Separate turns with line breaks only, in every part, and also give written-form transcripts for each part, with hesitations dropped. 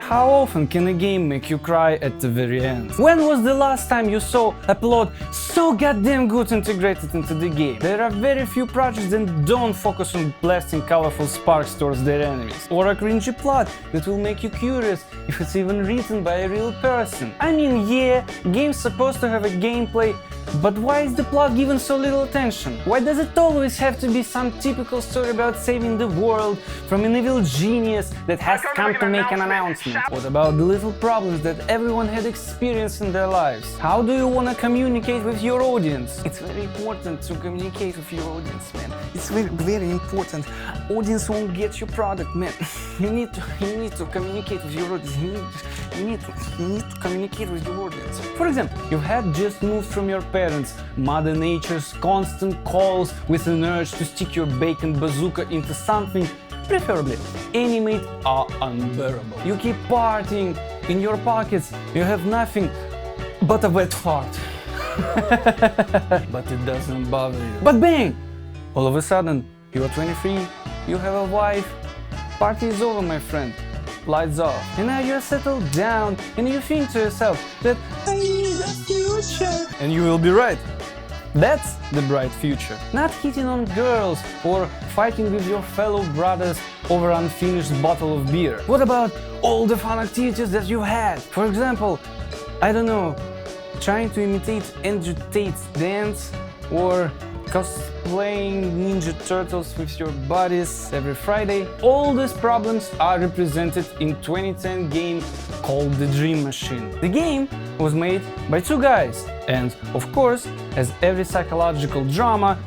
How often can a game make you cry at the very end? When was the last time you saw a plot so goddamn good integrated into the game? There are very few projects that don't focus on blasting colorful sparks towards their enemies, or a cringy plot that will make you curious if it's even written by a real person. I mean, yeah, game's supposed to have a gameplay, but why is the plot given so little attention? Why does it always have to be some typical story about saving the world from an evil genius that has come to make an announcement? What about the little problems that everyone had experienced in their lives? How do you want to communicate with your audience? It's very important to communicate with your audience, man. It's very important. Audience won't get your product, man. You need to communicate with your audience. You need to communicate with your audience. For example, you had just moved from your parents. Mother Nature's constant calls with an urge to stick your bacon bazooka into something, preferably animate, are unbearable. You keep partying, in your pockets you have nothing but a wet fart. But it doesn't bother you. But bang! All of a sudden, you are 23, you have a wife, party is over, my friend. Lights off. And now you're settled down and you think to yourself that I need a future. And you will be right. That's the bright future. Not hitting on girls or fighting with your fellow brothers over unfinished bottle of beer. What about all the fun activities that you had? For example, I don't know, trying to imitate Andrew Tate's dance, or cosplaying Ninja Turtles with your buddies every Friday. All these problems are represented in 2010 game called The Dream Machine. The game was made by two guys, and of course, as every psychological drama,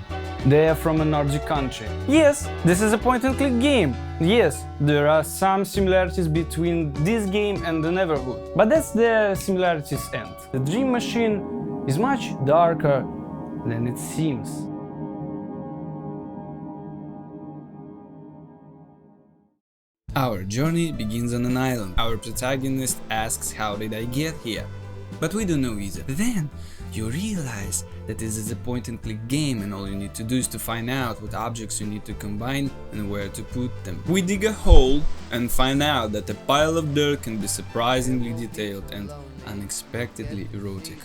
they are from a Nordic country. Yes, this is a point-and-click game. Yes, there are some similarities between this game and The Neverhood, but that's the similarities end. The Dream Machine is much darker than it seems. Our journey begins on an island. Our protagonist asks, how did I get here? But we don't know either. Then you realize that this is a point-and-click game and all you need to do is to find out what objects you need to combine and where to put them. We dig a hole and find out that a pile of dirt can be surprisingly detailed and unexpectedly erotic.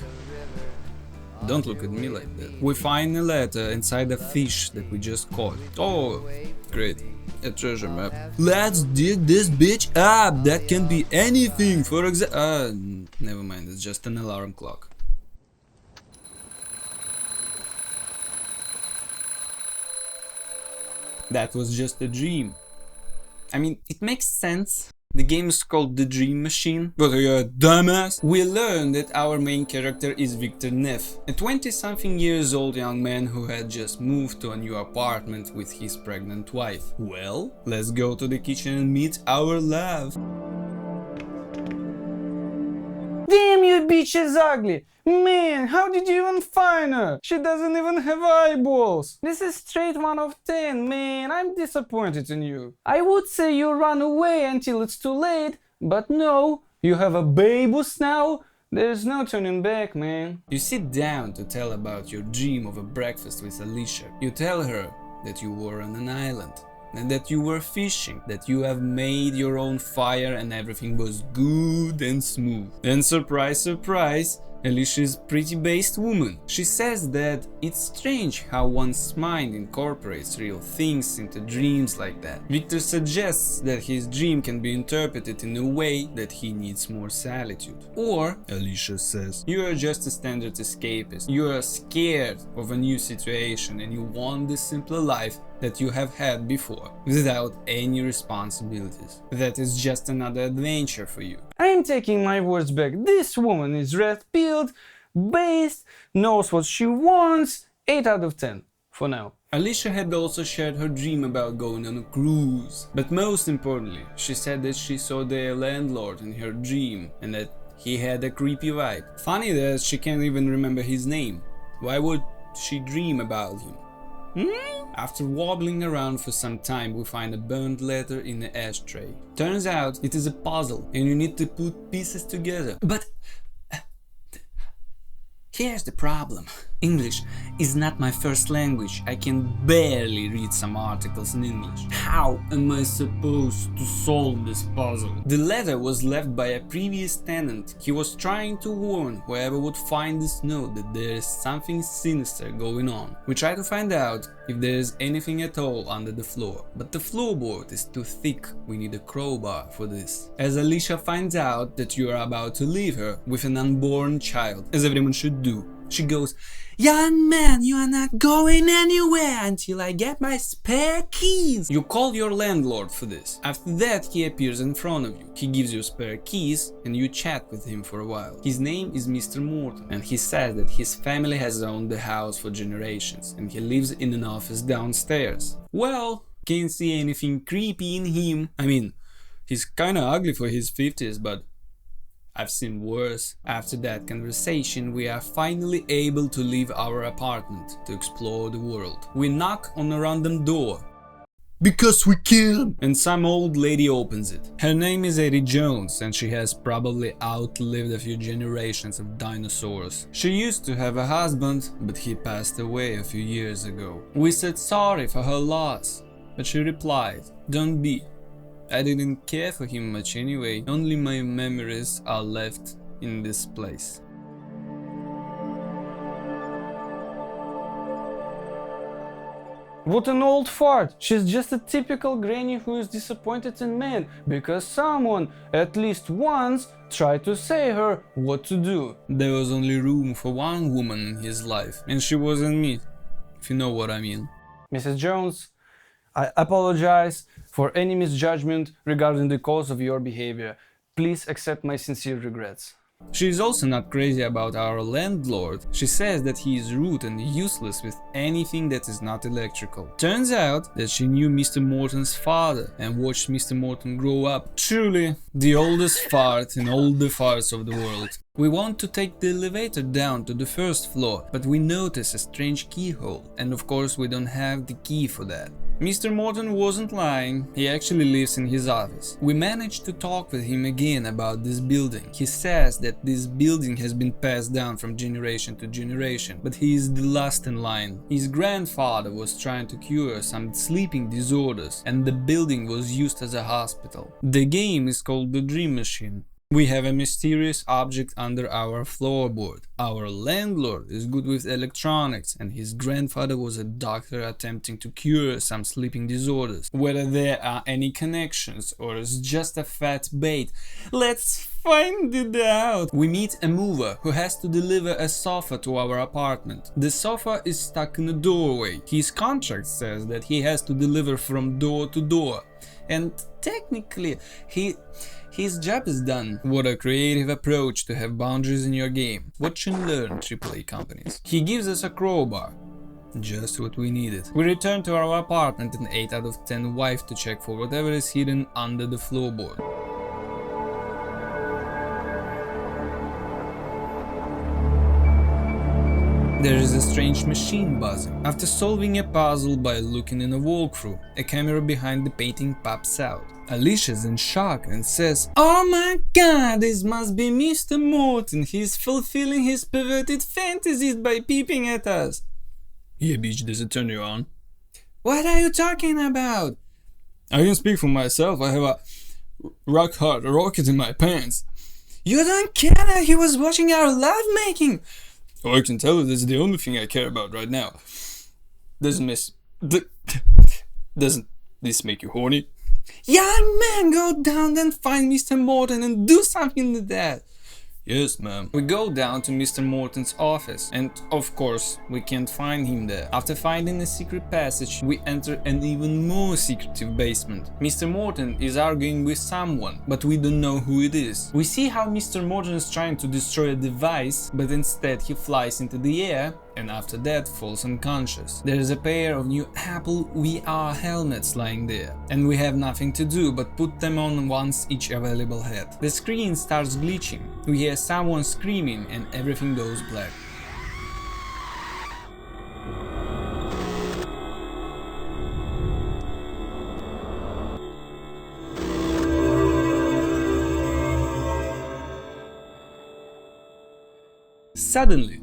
Don't look at me like that. We find a letter inside a fish that we just caught. Oh, great. A treasure map. Let's dig this bitch up! That can be anything, for example... never mind, it's just an alarm clock. That was just a dream. I mean, it makes sense. The game is called The Dream Machine. But are you a dumbass? We learn that our main character is Victor Neff, a 20-something years old young man who had just moved to a new apartment with his pregnant wife. Well, let's go to the kitchen and meet our love. Damn, you bitch is ugly! Man, how did you even find her? She doesn't even have eyeballs. This is straight 1 of 10, man. I'm disappointed in you. I would say you run away until it's too late, but no, you have a baboos now. There's no turning back, man. You sit down to tell about your dream of a breakfast with Alicia. You tell her that you were on an island, and that you were fishing, that you have made your own fire and everything was good and smooth. And surprise, surprise, Alicia is a pretty based woman. She says that it's strange how one's mind incorporates real things into dreams like that. Victor suggests that his dream can be interpreted in a way that he needs more solitude. Or, Alicia says, you are just a standard escapist. You are scared of a new situation and you want the simpler life that you have had before, without any responsibilities. That is just another adventure for you. I am taking my words back. This woman is red-pilled, based, knows what she wants. 8 out of 10, for now. Alicia had also shared her dream about going on a cruise. But most importantly, she said that she saw the landlord in her dream, and that he had a creepy vibe. Funny that she can't even remember his name. Why would she dream about him? After wobbling around for some time, we find a burnt letter in the ashtray. Turns out it is a puzzle and you need to put pieces together. But here's the problem. English is not my first language. I can barely read some articles in English. How am I supposed to solve this puzzle? The letter was left by a previous tenant. He was trying to warn whoever would find this note that there is something sinister going on. We try to find out if there is anything at all under the floor, but the floorboard is too thick. We need a crowbar for this. As Alicia finds out that you are about to leave her with an unborn child, as everyone should do, she goes, "Young man, you are not going anywhere until I get my spare keys." You call your landlord for this. After that, he appears in front of you. He gives you spare keys and you chat with him for a while. His name is Mr. Morton and he says that his family has owned the house for generations and he lives in an office downstairs. Well, can't see anything creepy in him. I mean, he's kinda ugly for his 50s, but I've seen worse. After that conversation, we are finally able to leave our apartment to explore the world. We knock on a random door. Because we can! And some old lady opens it. Her name is Eddie Jones and she has probably outlived a few generations of dinosaurs. She used to have a husband, but he passed away a few years ago. We said sorry for her loss, but she replied, "Don't be. I didn't care for him much anyway, only my memories are left in this place." What an old fart! She's just a typical granny who is disappointed in men because someone, at least once, tried to say her what to do. There was only room for one woman in his life, and she wasn't me, if you know what I mean. Mrs. Jones, I apologize for any misjudgment regarding the cause of your behavior. Please accept my sincere regrets. She is also not crazy about our landlord. She says that he is rude and useless with anything that is not electrical. Turns out that she knew Mr. Morton's father and watched Mr. Morton grow up. Truly, the oldest fart in all the farts of the world. We want to take the elevator down to the first floor, but we notice a strange keyhole, and of course we don't have the key for that. Mr. Morton wasn't lying, he actually lives in his office. We managed to talk with him again about this building. He says that this building has been passed down from generation to generation, but he is the last in line. His grandfather was trying to cure some sleeping disorders, and the building was used as a hospital. The game is called the Dream Machine. We have a mysterious object under our floorboard. Our landlord is good with electronics and his grandfather was a doctor attempting to cure some sleeping disorders. Whether there are any connections or it's just a fat bait, let's find it out. We meet a mover who has to deliver a sofa to our apartment. The sofa is stuck in a doorway. His contract says that he has to deliver from door to door. And technically, his job is done. What a creative approach to have boundaries in your game. Watch and learn, AAA companies. He gives us a crowbar. Just what we needed. We return to our apartment and 8 out of 10 wife to check for whatever is hidden under the floorboard. There is a strange machine buzzing. After solving a puzzle by looking in a walkthrough, a camera behind the painting pops out. Alicia's in shock and says, "Oh my god, this must be Mr. Morton. He's fulfilling his perverted fantasies by peeping at us." "Yeah, bitch, does it turn you on?" "What are you talking about?" "I can speak for myself. I have a rock hard rocket in my pants." "You don't care that he was watching our lovemaking?" "Oh, I can tell you that's the only thing I care about right now. Doesn't this make you horny?" "Young man, go down and find Mr. Morton and do something to that." "Yes, ma'am." We go down to Mr. Morton's office and, of course, we can't find him there. After finding a secret passage, we enter an even more secretive basement. Mr. Morton is arguing with someone, but we don't know who it is. We see how Mr. Morton is trying to destroy a device, but instead he flies into the air and after that falls unconscious. There is a pair of new Apple VR helmets lying there, and we have nothing to do but put them on once each available head. The screen starts glitching, we hear someone screaming and everything goes black. Suddenly,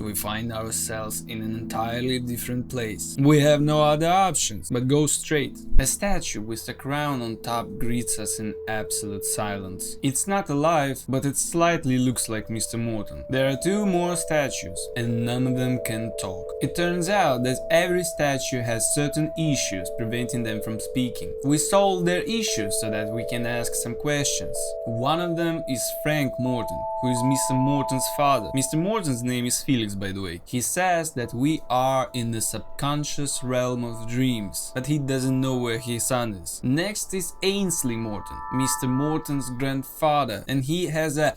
we find ourselves in an entirely different place. We have no other options but go straight. A statue with a crown on top greets us in absolute silence. It's not alive, but it slightly looks like Mr. Morton. There are two more statues, and none of them can talk. It turns out that every statue has certain issues preventing them from speaking. We solve their issues so that we can ask some questions. One of them is Frank Morton, who is Mr. Morton's father. Mr. Morton's name is Felix, by the way. He says that we are in the subconscious realm of dreams, but he doesn't know where his son is. Next is Ainsley Morton, Mr. Morton's grandfather, and he has a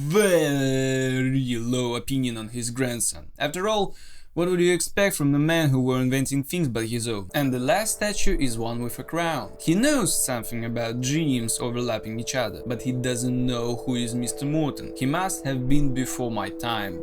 very low opinion on his grandson. After all, what would you expect from a man who were inventing things by his own? And the last statue is one with a crown. He knows something about dreams overlapping each other, but he doesn't know who is Mr. Morton. He must have been before my time.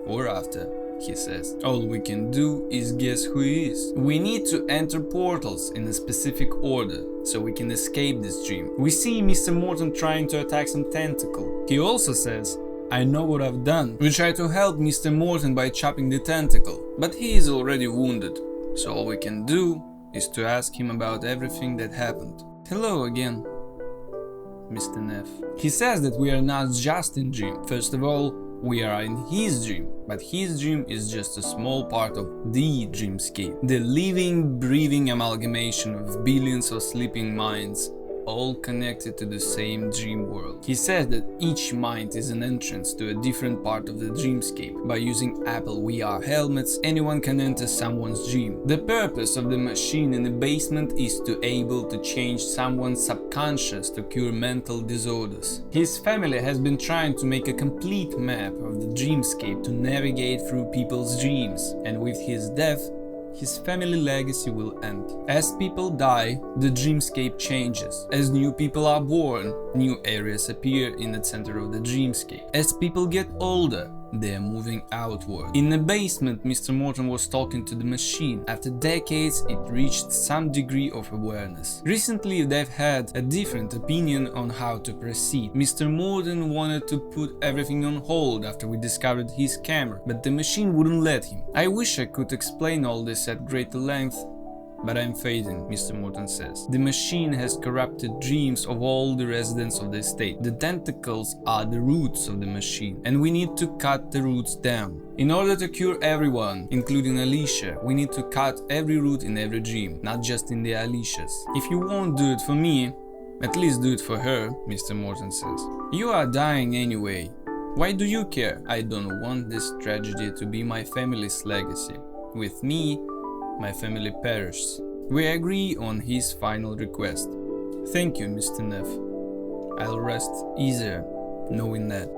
Or after, he says. All we can do is guess who he is. We need to enter portals in a specific order, so we can escape this dream. We see Mr. Morton trying to attack some tentacle. He also says, I know what I've done. We try to help Mr. Morton by chopping the tentacle, but he is already wounded, so all we can do is to ask him about everything that happened. Hello again, Mr. Neff. He says that we are not just in dream. First of all, we are in his dream, but his dream is just a small part of the dreamscape. The living, breathing amalgamation of billions of sleeping minds, all connected to the same dream world. He says that each mind is an entrance to a different part of the dreamscape. By using Apple VR helmets, anyone can enter someone's dream. The purpose of the machine in the basement is to able to change someone's subconscious to cure mental disorders. His family has been trying to make a complete map of the dreamscape to navigate through people's dreams, and with his death, his family legacy will end. As people die, the dreamscape changes. As new people are born, new areas appear in the center of the dreamscape. As people get older, they are moving outward. In the basement, Mr. Morton was talking to the machine. After decades, it reached some degree of awareness. Recently, they've had a different opinion on how to proceed. Mr. Morton wanted to put everything on hold after we discovered his camera, but the machine wouldn't let him. I wish I could explain all this at greater length, but I'm fading, Mr. Morton says. The machine has corrupted dreams of all the residents of the estate. The tentacles are the roots of the machine, and we need to cut the roots down. In order to cure everyone, including Alicia, we need to cut every root in every dream, not just in the Alicias. If you won't do it for me, at least do it for her, Mr. Morton says. You are dying anyway. Why do you care? I don't want this tragedy to be my family's legacy. With me, my family perished. We agree on his final request. Thank you, Mr. Neff. I'll rest easier knowing that.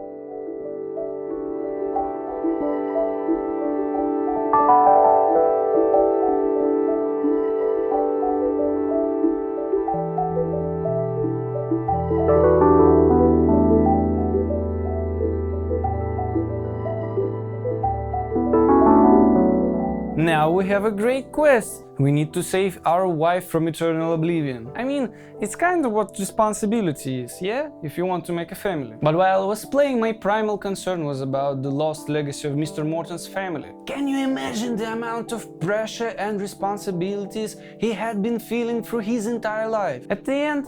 Now we have a great quest. We need to save our wife from eternal oblivion. I mean, it's kind of what responsibility is, yeah? If you want to make a family. But while I was playing, my primal concern was about the lost legacy of Mr. Morton's family. Can you imagine the amount of pressure and responsibilities he had been feeling through his entire life? At the end,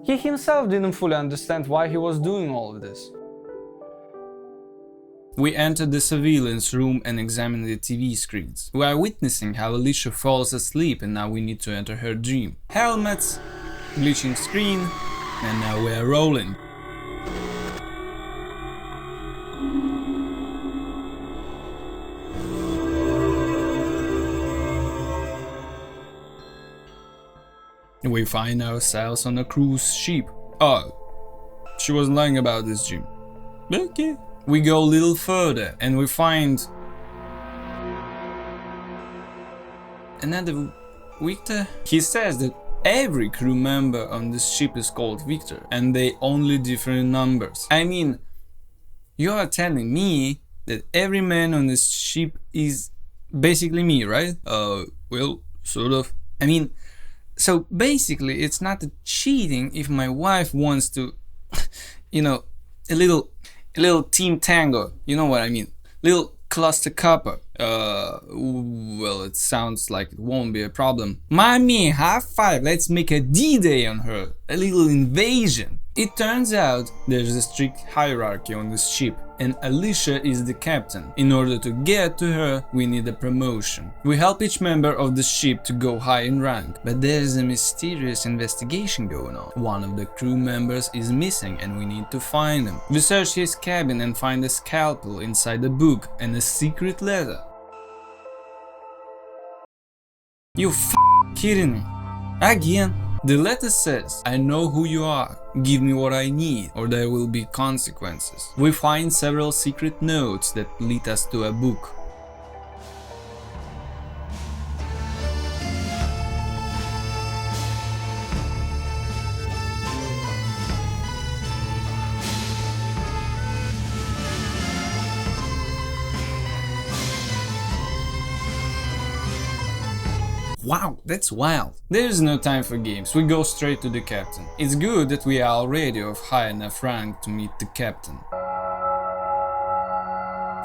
he himself didn't fully understand why he was doing all of this.
We enter the surveillance room and examine the TV screens. We are witnessing how Alicia falls asleep, and now we need to enter her dream. Helmets, glitching screen, and now we are rolling. We find ourselves on a cruise ship. Oh, she wasn't lying about this dream. Okay. We go a little further and we find another Victor. He says that every crew member on this ship is called Victor and they only differ in numbers. I mean, you are telling me that every man on this ship is basically me, right? Well, sort of. I mean, so basically it's not cheating if my wife wants to, you know, a little
Little team tango, you know what I mean. Little cluster cuppa. Well, it sounds like it won't be a problem. Mommy, high five, let's make a D-Day on her. A little invasion. It turns out there's a strict hierarchy on this ship, and Alicia is the captain. In order to get to her, we need a promotion. We help each member of the ship to go high in rank, but there's a mysterious investigation going on. One of the crew members is missing and we need to find him. We search his cabin and find a scalpel inside a book and a secret letter. You kidding me? Again? The letter says, I know who you are, give me what I need, or there will be consequences. We find several secret notes that lead us to a book. Wow, that's wild. There is no time for games, we go straight to the captain. It's good that we are already of high enough rank to meet the captain.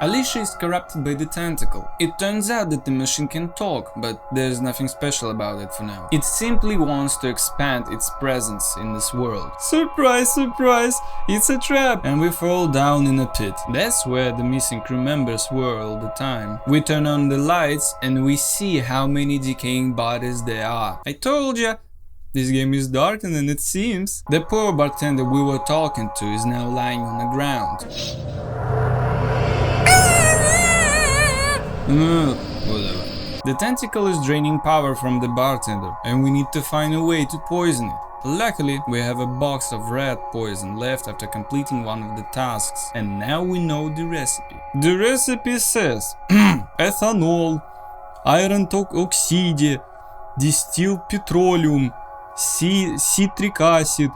Alicia is corrupted by the tentacle. It turns out that the machine can talk, but there's nothing special about it for now. It simply wants to expand its presence in this world. Surprise, surprise, it's a trap! And we fall down in a pit. That's where the missing crew members were all the time. We turn on the lights and we see how many decaying bodies there are. I told ya! This game is darker than it seems. The poor bartender we were talking to is now lying on the ground. Whatever. The tentacle is draining power from the bartender, and we need to find a way to poison it. Luckily, we have a box of rat poison left after completing one of the tasks, and now we know the recipe. The recipe says ethanol, iron oxide, distilled petroleum, citric acid,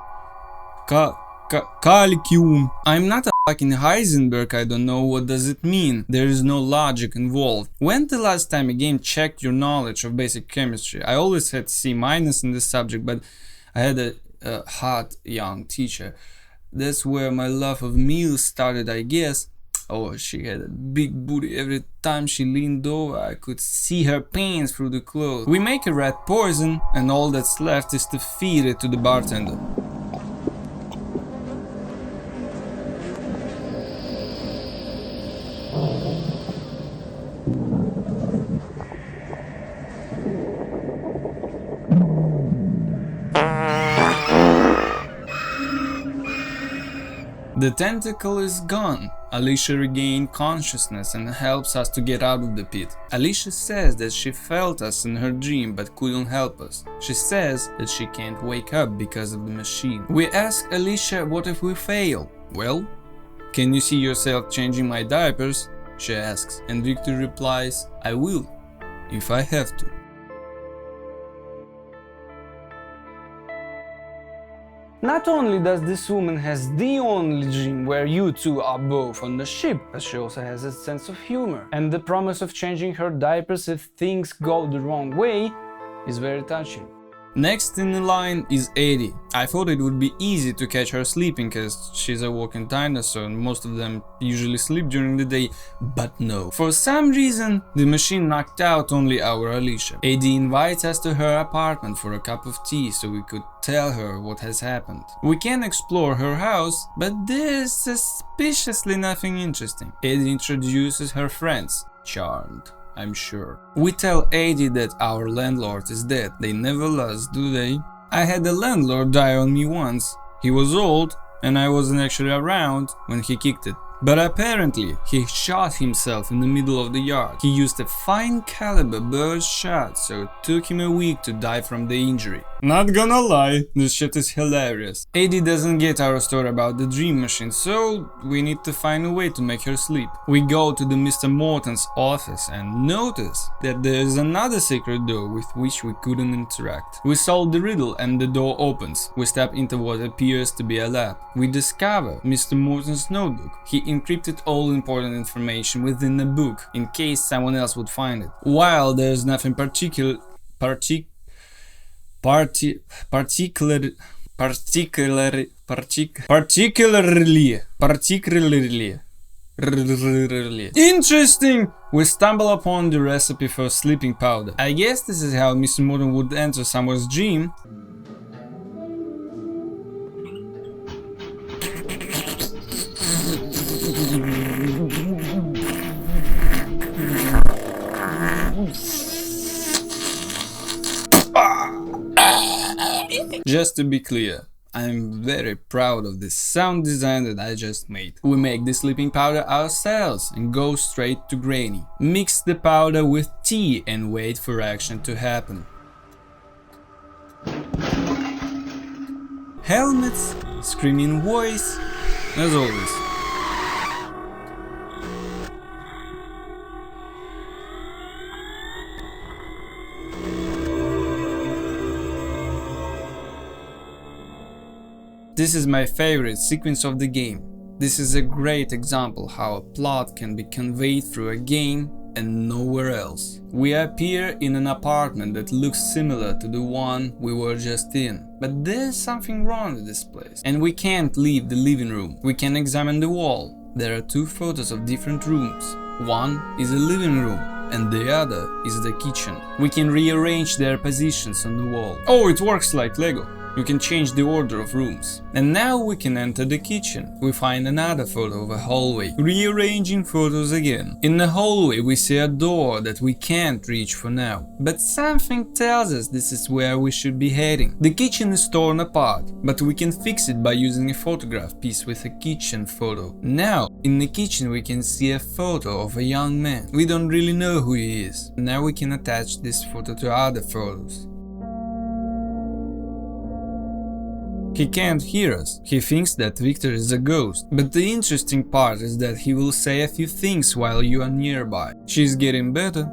calcium. I'm not a fucking Heisenberg, I don't know what does it mean. There is no logic involved. When the last time a game checked your knowledge of basic chemistry? I always had C- in this subject, but I had a hot young teacher. That's where my love of meals started, I guess. Oh, she had a big booty. Every time she leaned over, I could see her pants through the clothes. We make a rat poison, and all that's left is to feed it to the bartender. The tentacle is gone. Alicia regained consciousness and helps us to get out of the pit. Alicia says that she felt us in her dream but couldn't help us. She says that she can't wake up because of the machine. We ask Alicia, what if we fail? Well, can you see yourself changing my diapers? She asks, and Victor replies, I will, if I have to.
Not only does this woman has the only dream where you two are both on the ship, but she also has a sense of humor. And the promise of changing her diapers if things go the wrong way is very touching.
Next in the line is Eddie. I thought it would be easy to catch her sleeping cause she's a walking dinosaur and most of them usually sleep during the day, but no. For some reason, the machine knocked out only our Alicia. Eddie invites us to her apartment for a cup of tea so we could tell her what has happened. We can explore her house, but there's suspiciously nothing interesting. Eddie introduces her friends. Charmed, I'm sure. We tell Eddie that our landlord is dead. They never lost, do they? I had a landlord die on me once. He was old and I wasn't actually around when he kicked it. But apparently, he shot himself in the middle of the yard. He used a fine caliber bird shot, so it took him a week to die from the injury. Not gonna lie, this shit is hilarious. Eddie doesn't get our story about the dream machine, so we need to find a way to make her sleep. We go to the Mr. Morton's office and notice that there is another secret door with which we couldn't interact. We solve the riddle and the door opens. We step into what appears to be a lab. We discover Mr. Morton's notebook. He encrypted all important information within the book in case someone else would find it. While there's nothing particularly Particularly. Interesting! We stumble upon the recipe for sleeping powder. I guess this is how Mr. Morton would enter someone's dream. Just to be clear, I'm very proud of this sound design that I just made. We make the sleeping powder ourselves and go straight to Granny. Mix the powder with tea and wait for action to happen. Helmets, screaming voice, as always. This is my favorite sequence of the game. This is a great example how a plot can be conveyed through a game and nowhere else. We appear in an apartment that looks similar to the one we were just in. But there's something wrong with this place. And we can't leave the living room. We can examine the wall. There are two photos of different rooms. One is a living room and the other is the kitchen. We can rearrange their positions on the wall. Oh, it works like Lego. You can change the order of rooms. And now we can enter the kitchen. We find another photo of a hallway, rearranging photos again. In the hallway we see a door that we can't reach for now, but something tells us this is where we should be heading. The kitchen is torn apart, but we can fix it by using a photograph piece with a kitchen photo. Now, in the kitchen we can see a photo of a young man. We don't really know who he is. Now we can attach this photo to other photos. He can't hear us. He thinks that Victor is a ghost. But the interesting part is that he will say a few things while you are nearby. She's getting better,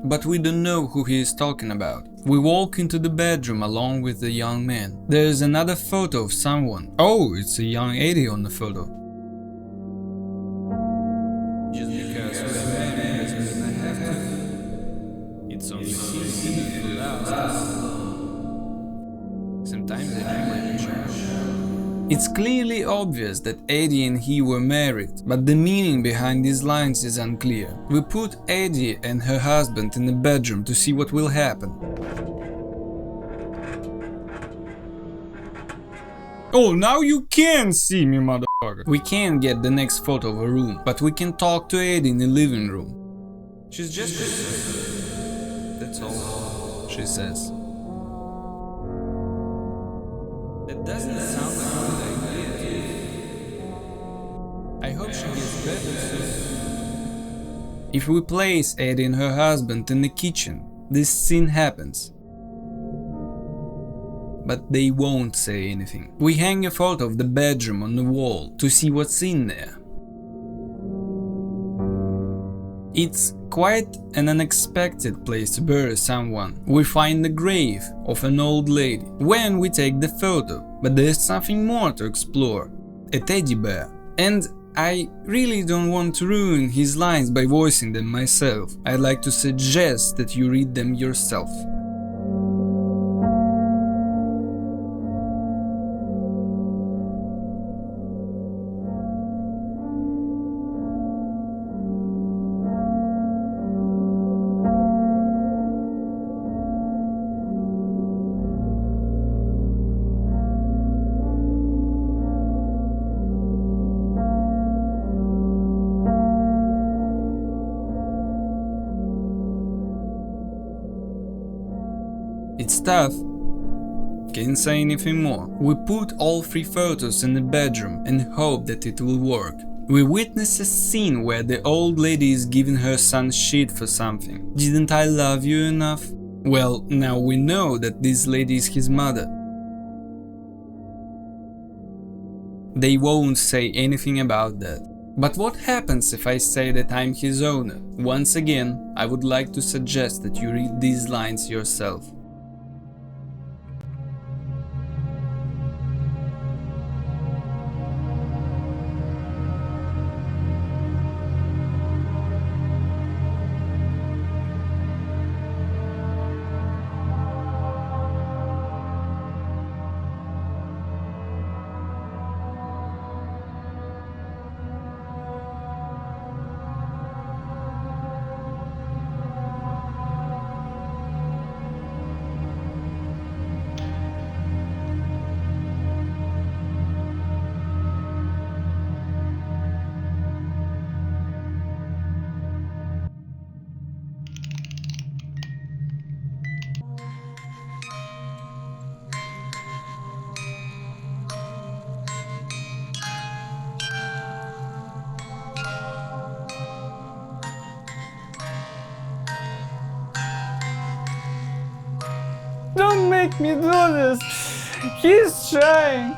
but we don't know who he is talking about. We walk into the bedroom along with the young man. There is another photo of someone. Oh, it's a young Eddie on the photo. Just because we're married doesn't mean I have to. It's only easy to sometimes I dream like a child. It's clearly obvious that Eddie and he were married, but the meaning behind these lines is unclear. We put Eddie and her husband in the bedroom to see what will happen. Oh, now you can see me, motherfucker! We can't get the next photo of a room, but we can talk to Eddie in the living room. She's just... That's all she says. That doesn't sound like a good idea. I hope she gets better soon. If we place Eddie and her husband in the kitchen, this scene happens. But they won't say anything. We hang a photo of the bedroom on the wall to see what's in there. It's quite an unexpected place to bury someone. We find the grave of an old lady when we take the photo, but there's something more to explore. A teddy bear. And I really don't want to ruin his lines by voicing them myself. I'd like to suggest that you read them yourself. It's tough. Can't say anything more. We put all three photos in the bedroom and hope that it will work. We witness a scene where the old lady is giving her son shit for something. Didn't I love you enough? Well, now we know that this lady is his mother. They won't say anything about that. But what happens if I say that I'm his owner? Once again, I would like to suggest that you read these lines yourself.
make me do this. He's trying.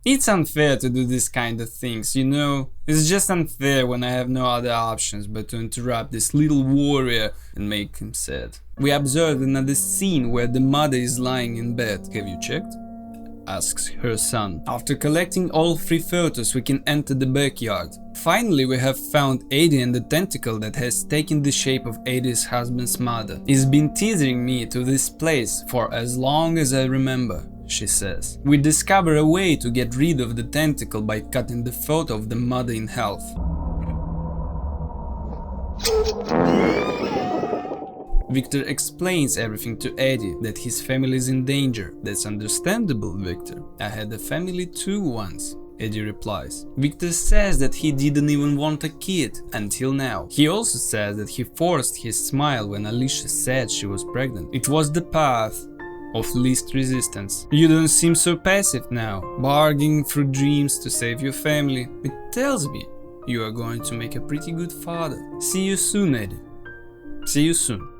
It's unfair to do this kind of things, you know? It's just unfair when I have no other options but to interrupt this little warrior and make him sad. We observed another scene where the mother is lying in bed. Have you checked? Asks her son. After collecting all 3 photos, we can enter the backyard. Finally, we have found Eddie and the tentacle that has taken the shape of Eddie's husband's mother. It's been teasing me to this place for as long as I remember, she says. We discover a way to get rid of the tentacle by cutting the photo of the mother in half. Victor explains everything to Eddie, that his family is in danger. That's understandable, Victor. I had a family too once, Eddie replies. Victor says that he didn't even want a kid until now. He also says that he forced his smile when Alicia said she was pregnant. It was the path of least resistance. You don't seem so passive now, bargaining through dreams to save your family. It tells me you are going to make a pretty good father. See you soon, Eddie. See you soon.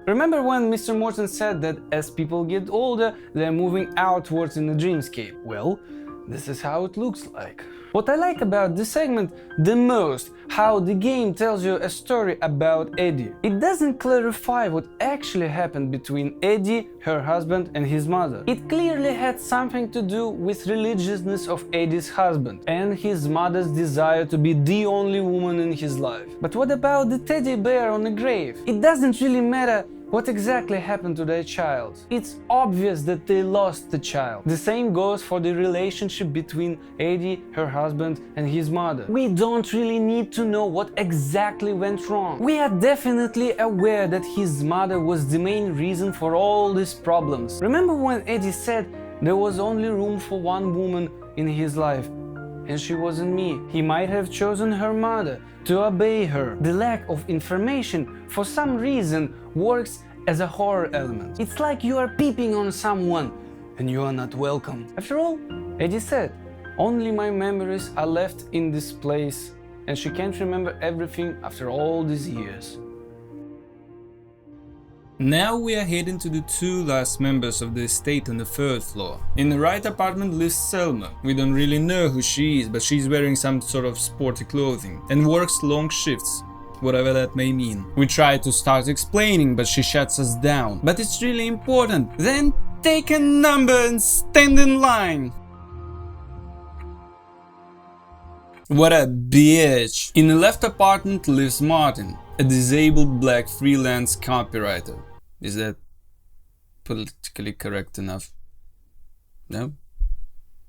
Remember when Mr. Morton said that as people get older, they're moving outwards in the dreamscape? Well, this is how it looks like. What I like about this segment the most, how the game tells you a story about Eddie. It doesn't clarify what actually happened between Eddie, her husband, and his mother. It clearly had something to do with religiousness of Eddie's husband and his mother's desire to be the only woman in his life. But what about the teddy bear on the grave? It doesn't really matter what exactly happened to their child. It's obvious that they lost the child. The same goes for the relationship between Eddie, her husband, and his mother. We don't really need to know what exactly went wrong. We are definitely aware that his mother was the main reason for all these problems. Remember when Eddie said there was only room for one woman in his life, and she wasn't me? He might have chosen her mother to obey her. The lack of information, for some reason, works as a horror element. It's like you are peeping on someone and you are not welcome. After all, Eddie said, only my memories are left in this place, and she can't remember everything after all these years.
Now we are heading to the 2 last members of the estate on the 3rd floor. In the right apartment lives Selma. We don't really know who she is, but she's wearing some sort of sporty clothing and works long shifts, whatever that may mean. We try to start explaining, but she shuts us down. But it's really important. Then take a number and stand in line. What a bitch. In the left apartment lives Morton, a disabled black freelance copywriter. Is that politically correct enough? No?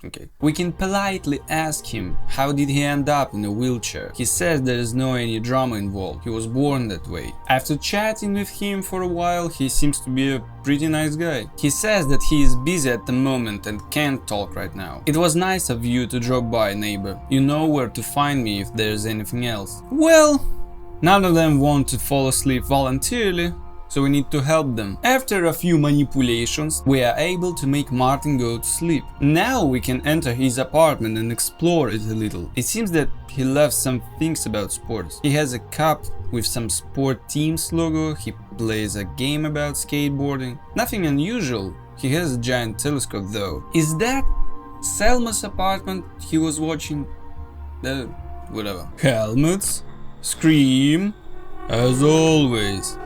Okay. We can politely ask him how did he end up in a wheelchair. He says there is no any drama involved, he was born that way. After chatting with him for a while, he seems to be a pretty nice guy. He says that he is busy at the moment and can't talk right now. It was nice of you to drop by, neighbor. You know where to find me if there's anything else. Well, none of them want to fall asleep voluntarily, so we need to help them. After a few manipulations, we are able to make Morton go to sleep. Now we can enter his apartment and explore it a little. It seems that he loves some things about sports. He has a cup with some sport teams logo, he plays a game about skateboarding. Nothing unusual. He has a giant telescope though. Is that Selma's apartment he was watching? Whatever. Helmets, Scream, as always.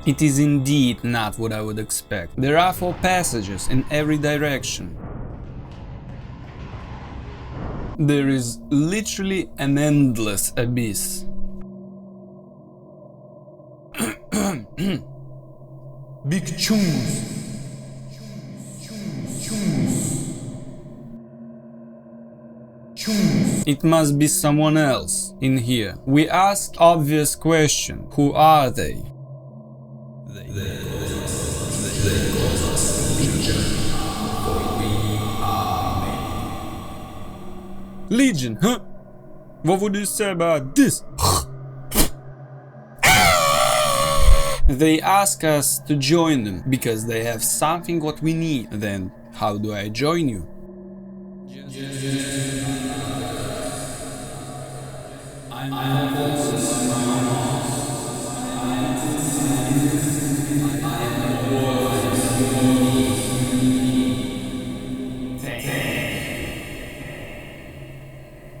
It is indeed not what I would expect. There are 4 passages in every direction. There is literally an endless abyss. Big chunks. It must be someone else in here. We ask obvious question. Who are they? Legion, huh? What would you say about this? They ask us to join them because they have something what we need. Then how do I join you?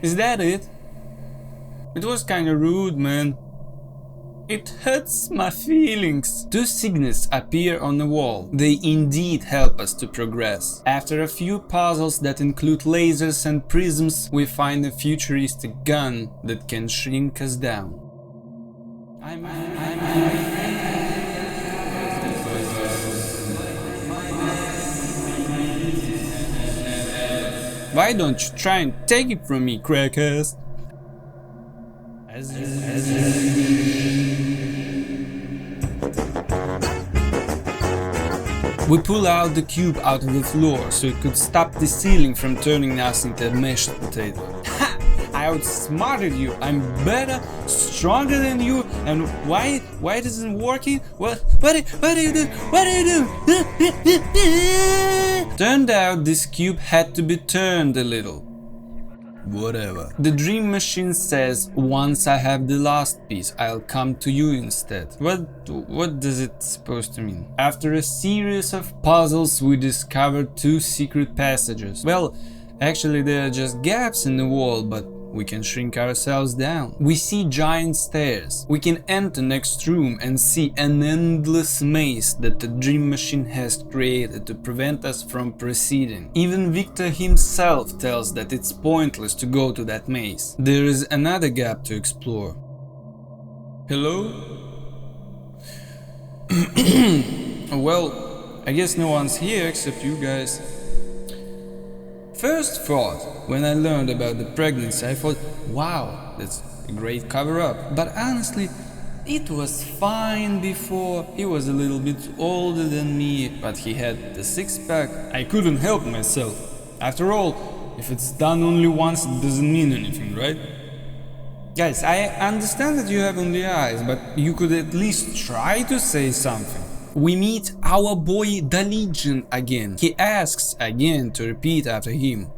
Is that it? It was kinda rude, man. It hurts my feelings. Two signets appear on the wall. They indeed help us to progress. After a few puzzles that include lasers and prisms, we find a futuristic gun that can shrink us down. Why don't you try and take it from me, crackers? We pull out the cube out of the floor so it could stop the ceiling from turning us into a mashed potato. Ha! I outsmarted you. I'm better, stronger than you. And why it isn't working? What do you do? What do you do? Turned out this cube had to be turned a little. Whatever. The dream machine says, once I have the last piece, I'll come to you instead. What does it supposed to mean? After a series of puzzles, we discovered two secret passages. Well, actually they are just gaps in the wall, but we can shrink ourselves down. We see giant stairs. We can enter next room and see an endless maze that the dream machine has created to prevent us from proceeding. Even Victor himself tells that it's pointless to go to that maze. There is another gap to explore. Hello? Well, I guess no one's here except you guys. First thought, when I learned about the pregnancy, I thought, wow, that's a great cover-up. But honestly, it was fine before. He was a little bit older than me, but he had the six-pack. I couldn't help myself. After all, if it's done only once, it doesn't mean anything, right? Guys, I understand that you have only eyes, but you could at least try to say something. We meet our boy the Legion again. He asks again to repeat after him.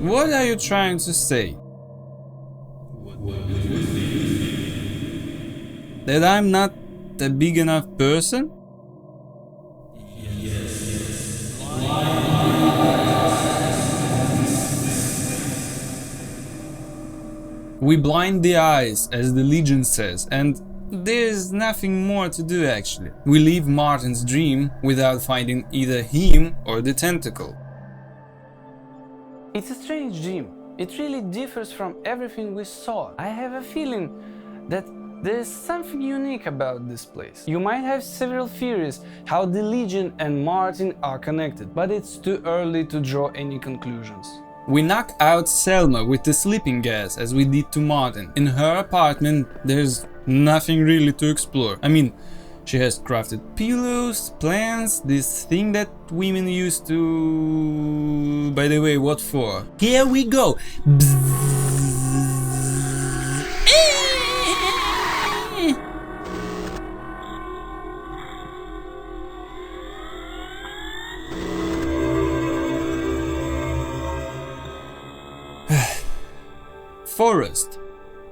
What are you trying to say? That I'm not a big enough person? We blind the eyes, as the Legion says, and there's nothing more to do actually. We leave Morton's dream without finding either him or the tentacle.
It's a strange dream. It really differs from everything we saw. I have a feeling that there's something unique about this place. You might have several theories how the Legion and Morton are connected, but it's too early to draw any conclusions.
We knock out Selma with the sleeping gas as we did to Morton. In her apartment there's nothing really to explore. I mean, she has crafted pillows, plants, this thing that women used to... By the way, what for? Here we go! Forest.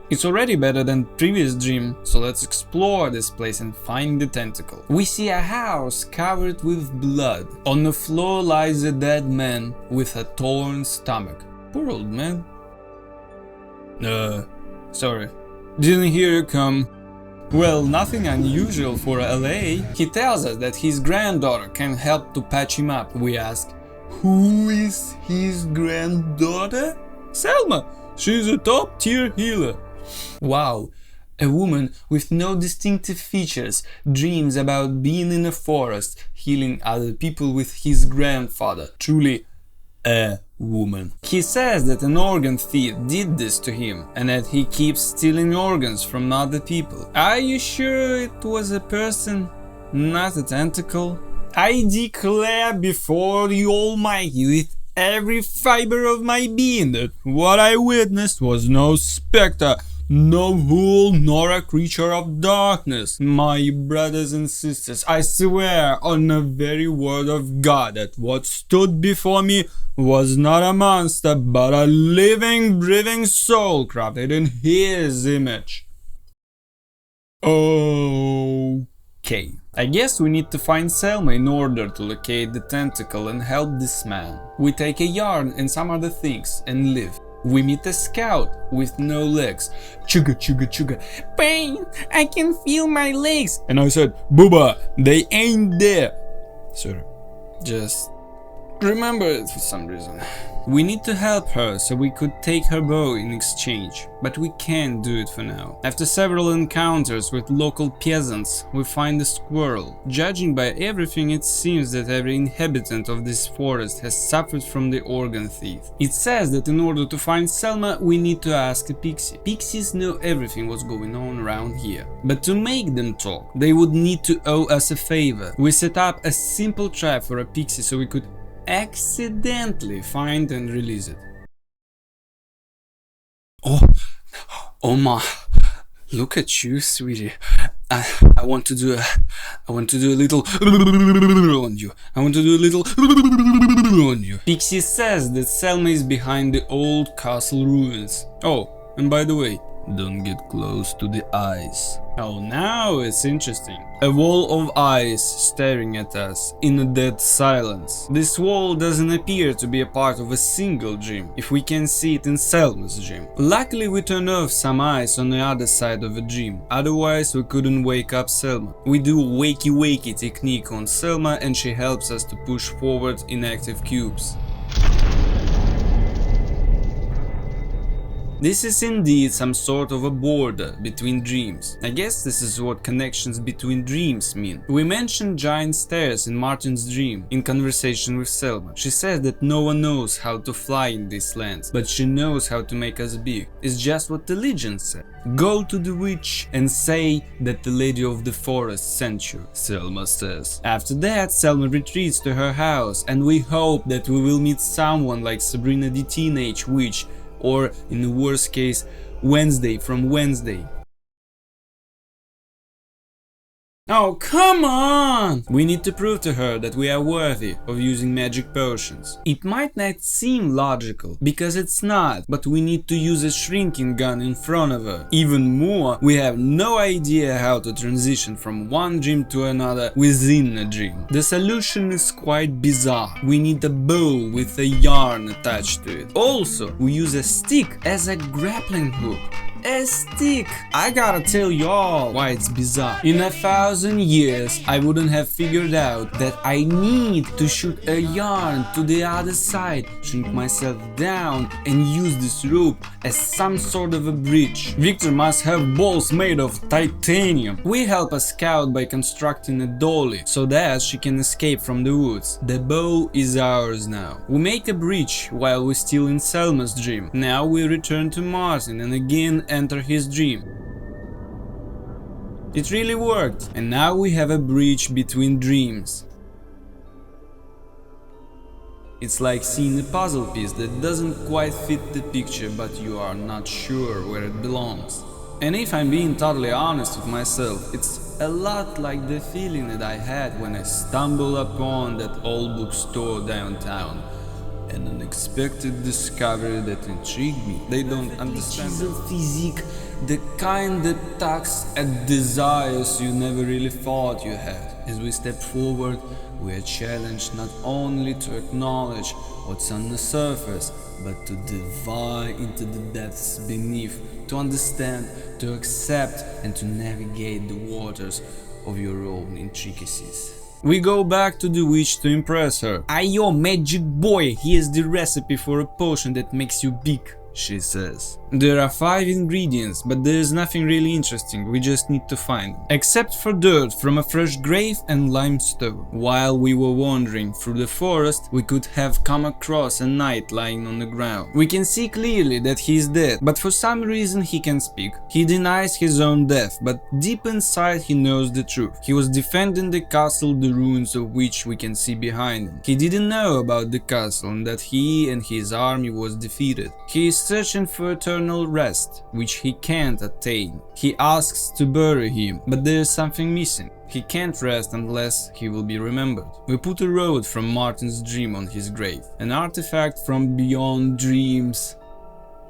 It's already better than previous dream, so let's explore this place and find the tentacle. We see a house covered with blood. On the floor lies a dead man with a torn stomach. Poor old man. Sorry. Didn't hear you come. Well, nothing unusual for LA. He tells us that his granddaughter can help to patch him up. We ask, who is his granddaughter? Selma! She's a top-tier healer. Wow, a woman with no distinctive features dreams about being in a forest, healing other people with his grandfather. Truly, a woman. He says that an organ thief did this to him and that he keeps stealing organs from other people. Are you sure it was a person?
not a tentacle. I declare before the Almighty with every fiber of my being that what I witnessed was no spectre, no ghoul, nor a creature of darkness. My brothers and sisters, I swear on the very word of God that what stood before me was not a monster, but a living, breathing soul crafted in His image. Okay, I guess we need to find Selma in order to locate the tentacle and help this man. We take a yarn and some other things and leave. We meet a scout with no legs. Chugga chugga chugga. Pain! I can feel my legs! And I said, Booba, they ain't there! Sir, just remember it for some reason. We need to help her so we could take her bow in exchange, but we can't do it for now. After several encounters with local peasants, we find a squirrel. Judging by everything, it seems that every inhabitant of this forest has suffered from the organ thief. It says that in order to find Selma, we need to ask a pixie. Pixies know everything what's going on around here. But to make them talk, they would need to owe us a favor. We set up a simple trap for a pixie so we could accidentally find and release it. Oh my, look at you, sweetie. I want to do a little on you. I want to do a little on you. Pixie says that Selma is behind the old castle ruins. Oh, and by the way, don't get close to the eyes. Oh, now it's interesting. A wall of eyes staring at us in a dead silence. This wall doesn't appear to be a part of a single dream, if we can see it in Selma's dream. Luckily we turn off some eyes on the other side of a dream, otherwise we couldn't wake up Selma. We do wakey wakey technique on Selma and she helps us to push forward inactive cubes. This is indeed some sort of a border between dreams. I guess this is what connections between dreams mean. We mentioned giant stairs in Morton's dream in conversation with Selma. She says that no one knows how to fly in these lands, but she knows how to make us big. It's just what the legend said. Go to the witch and say that the lady of the forest sent you, Selma says. After that, Selma retreats to her house and we hope that we will meet someone like Sabrina the Teenage Witch, or in the worst case, Wednesday from Wednesday. Oh, come on! We need to prove to her that we are worthy of using magic potions. It might not seem logical, because it's not, but we need to use a shrinking gun in front of her. Even more, we have no idea how to transition from one dream to another within a dream. The solution is quite bizarre. We need a bow with a yarn attached to it. Also, we use a stick as a grappling hook. A stick! I gotta tell y'all why it's bizarre. In 1,000 years, I wouldn't have figured out that I need to shoot a yarn to the other side, shrink myself down and use this rope as some sort of a bridge. Victor must have balls made of titanium. We help a scout by constructing a dolly so that she can escape from the woods. The bow is ours now. We make a bridge while we're still in Selma's dream. Now we return to Morton and again enter his dream. It really worked, and now we have a bridge between dreams. It's like seeing a puzzle piece that doesn't quite fit the picture, but you are not sure where it belongs. And if I'm being totally honest with myself, it's a lot like the feeling that I had when I stumbled upon that old bookstore downtown. An unexpected discovery that intrigued me. They don't understand the physique, the kind that tugs at desires you never really thought you had. As we step forward, we are challenged not only to acknowledge what's on the surface, but to dive into the depths beneath, to understand, to accept, and to navigate the waters of your own intricacies. We go back to the witch to impress her. Ayo, magic boy, here's the recipe for a potion that makes you big.
she says. There are 5 ingredients, but there is nothing really interesting, we just need to find them. Except for dirt from a fresh grave and limestone. While we were wandering through the forest, we could have come across a knight lying on the ground. We can see clearly that he is dead, but for some reason he can speak. He denies his own death, but deep inside he knows the truth. He was defending the castle, the ruins of which we can see behind him. He didn't know about the castle and that he and his army was defeated. He is searching for eternal rest, which he can't attain. He asks to bury him, but there is something missing. He can't rest unless he will be remembered. We put a road from Martin's dream on his grave, an artifact from beyond dreams.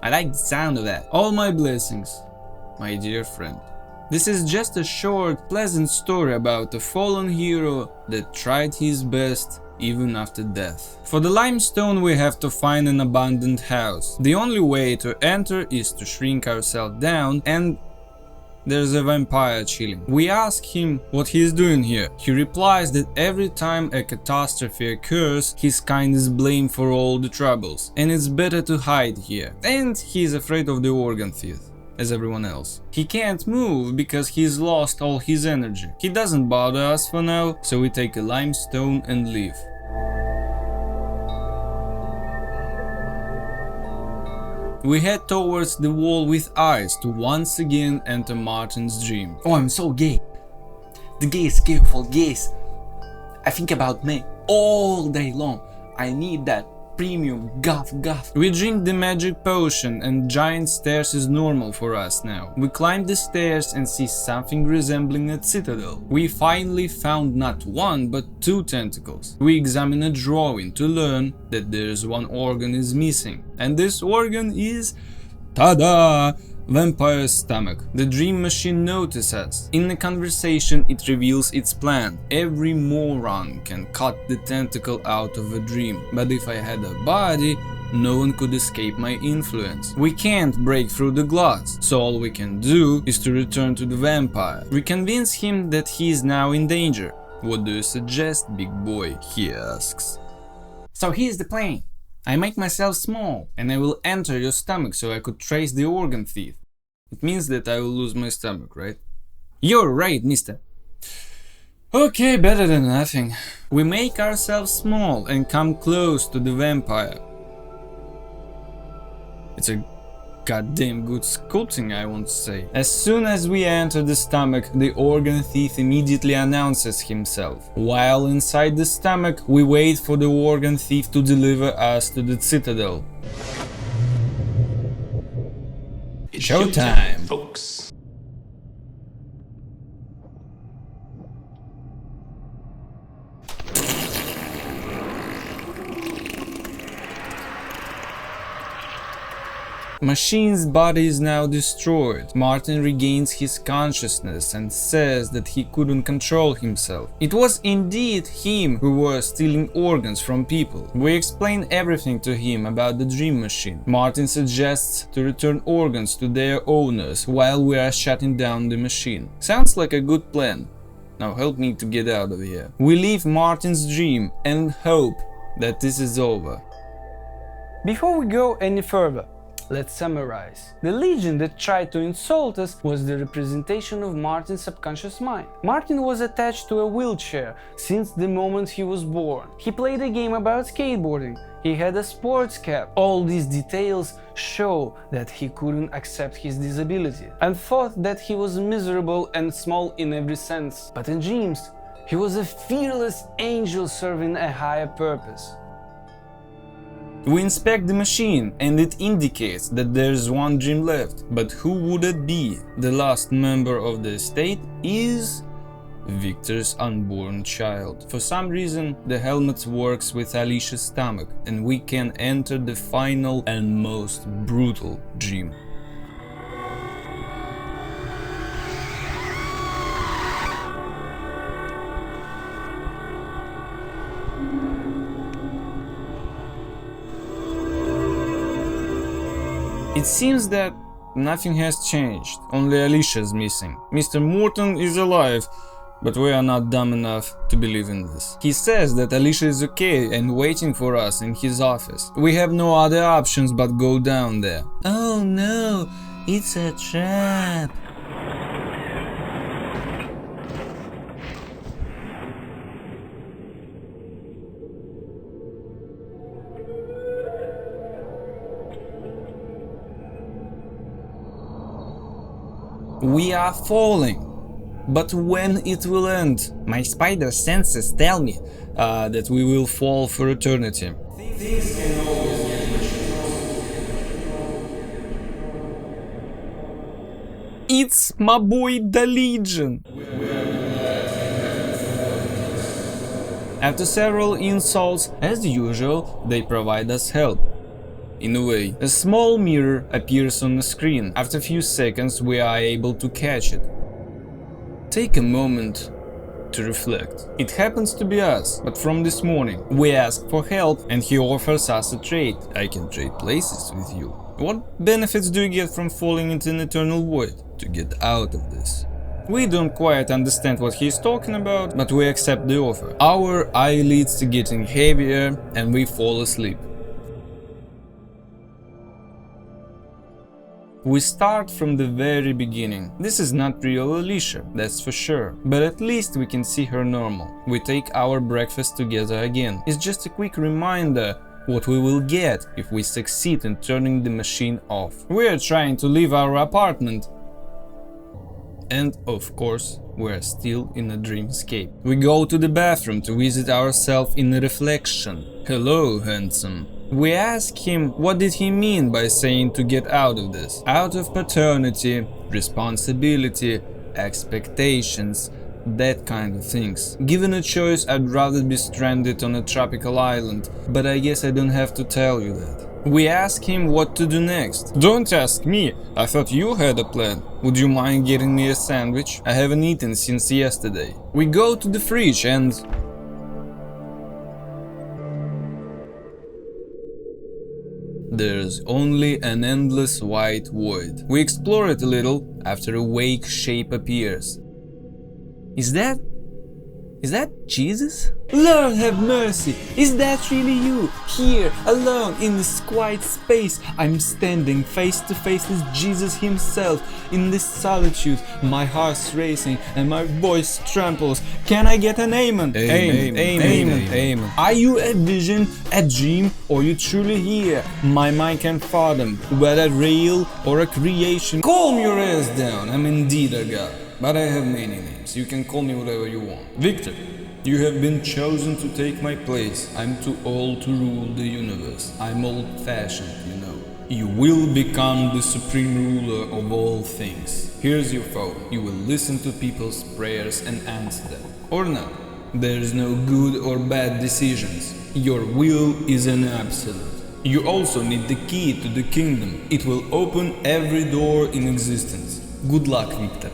I like the sound of that. All my blessings, my dear friend. This is just a short, pleasant story about a fallen hero that tried his best even after death. For the limestone we have to find an abandoned house. The only way to enter is to shrink ourselves down, and there's a vampire chilling. We ask him what he is doing here. He replies that every time a catastrophe occurs, his kind is blamed for all the troubles, and it's better to hide here. And he is afraid of the organ thief, as everyone else. He can't move because he's lost all his energy. He doesn't bother us for now, so we take a limestone and leave. We head towards the wall with eyes to once again enter Martin's dream.
Oh, I'm so gay. The gays, careful gays. I think about me all day long. I need that premium guff.
We drink the magic potion and giant stairs is normal for us now. We climb the stairs and see something resembling a citadel. We finally found not 1 but 2 tentacles. We examine a drawing to learn that there's 1 organ is missing, and this organ is, tada! Vampire's stomach. The dream machine notices us. In the conversation it reveals its plan. Every moron can cut the tentacle out of a dream, but if I had a body, no one could escape my influence. We can't break through the glass, so all we can do is to return to the vampire. We convince him that he is now in danger. What do you suggest, big boy? He asks.
So here's the plan. I make myself small and I will enter your stomach so I could trace the organ thief.
It means that I will lose my stomach, right?
You're right, mister.
Okay, better than nothing. We make ourselves small and come close to the vampire. It's a goddamn good sculpting, I want to say. As soon as we enter the stomach, the organ thief immediately announces himself. While inside the stomach, we wait for the organ thief to deliver us to the citadel.
It's
Showtime,
folks.
Machine's body is now destroyed. Martin regains his consciousness and says that he couldn't control himself. It was indeed him who was stealing organs from people. We explain everything to him about the dream machine. Martin suggests to return organs to their owners while we are shutting down the machine. Sounds like a good plan. Now help me to get out of here. We leave Martin's dream and hope that this is over.
Before we go any further, let's summarize. The legion that tried to insult us was the representation of Martin's subconscious mind. Martin was attached to a wheelchair since the moment he was born. He played a game about skateboarding. He had a sports cap. All these details show that he couldn't accept his disability and thought that he was miserable and small in every sense. But in dreams, he was a fearless angel serving a higher purpose.
We inspect the machine and it indicates that there's 1 dream left. But who would it be? The last member of the estate is Victor's unborn child. For some reason, the helmet works with Alicia's stomach and we can enter the final and most brutal dream. It seems that nothing has changed, only Alicia is missing. Mr. Morton is alive, But we are not dumb enough to believe in this. He says that Alicia is okay and waiting for us in his office. We have no other options but go down there.
Oh no, it's a trap.
We are falling. But when it will end? My spider senses tell me that we will fall for eternity. It's my boy the Legion! After several insults, as usual, they provide us help. In a way, a small mirror appears on the screen. After a few seconds, we are able to catch it. Take a moment to reflect. It happens to be us, but from this morning. We ask for help and he offers us a trade. I can trade places with you. What benefits do you get from falling into an eternal void? To get out of this. We don't quite understand what he's talking about, but we accept the offer. Our eyelids are getting heavier and we fall asleep. We start from the very beginning. This is not real Alicia, that's for sure, but at least we can see her normal. We take our breakfast together again. It's just a quick reminder what we will get if we succeed in turning the machine off. We are trying to leave our apartment. And of course, we're still in a dreamscape. We go to the bathroom to visit ourselves in a reflection. Hello, handsome. We ask him what did he mean by saying to get out of this. Out of paternity, responsibility, expectations, that kind of things. Given a choice, I'd rather be stranded on a tropical island, but I guess I don't have to tell you that. We ask him what to do next. Don't ask me, I thought you had a plan. Would you mind getting me a sandwich? I haven't eaten since yesterday. We go to the fridge and... there's only an endless white void. We explore it a little after a vague shape appears. Is that Jesus? Lord have mercy! Is that really you? Here, alone, in this quiet space, I'm standing face to face with Jesus himself. In this solitude, my heart's racing and my voice trembles. Can I get an amen? Amen, amen, amen. Are you a vision, a dream, or you truly here? My mind can't fathom whether real or a creation. Calm your ass down, I'm indeed a god. But I have many names, you can call me whatever you want. Victor, you have been chosen to take my place. I'm too old to rule the universe. I'm old-fashioned, you know. You will become the supreme ruler of all things. Here's your phone. You will listen to people's prayers and answer them. Or not. There's no good or bad decisions. Your will is an absolute. You also need the key to the kingdom. It will open every door in existence. Good luck, Victor.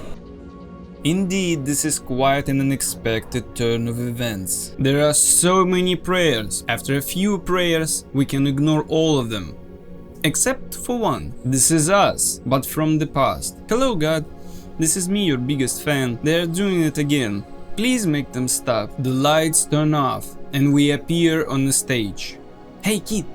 Indeed, this is quite an unexpected turn of events. There are so many prayers. After a few prayers, we can ignore all of them. Except for one. This is us, but from the past. Hello, God. This is me, your biggest fan. They are doing it again. Please make them stop. The lights turn off, and we appear on the stage. Hey, kid.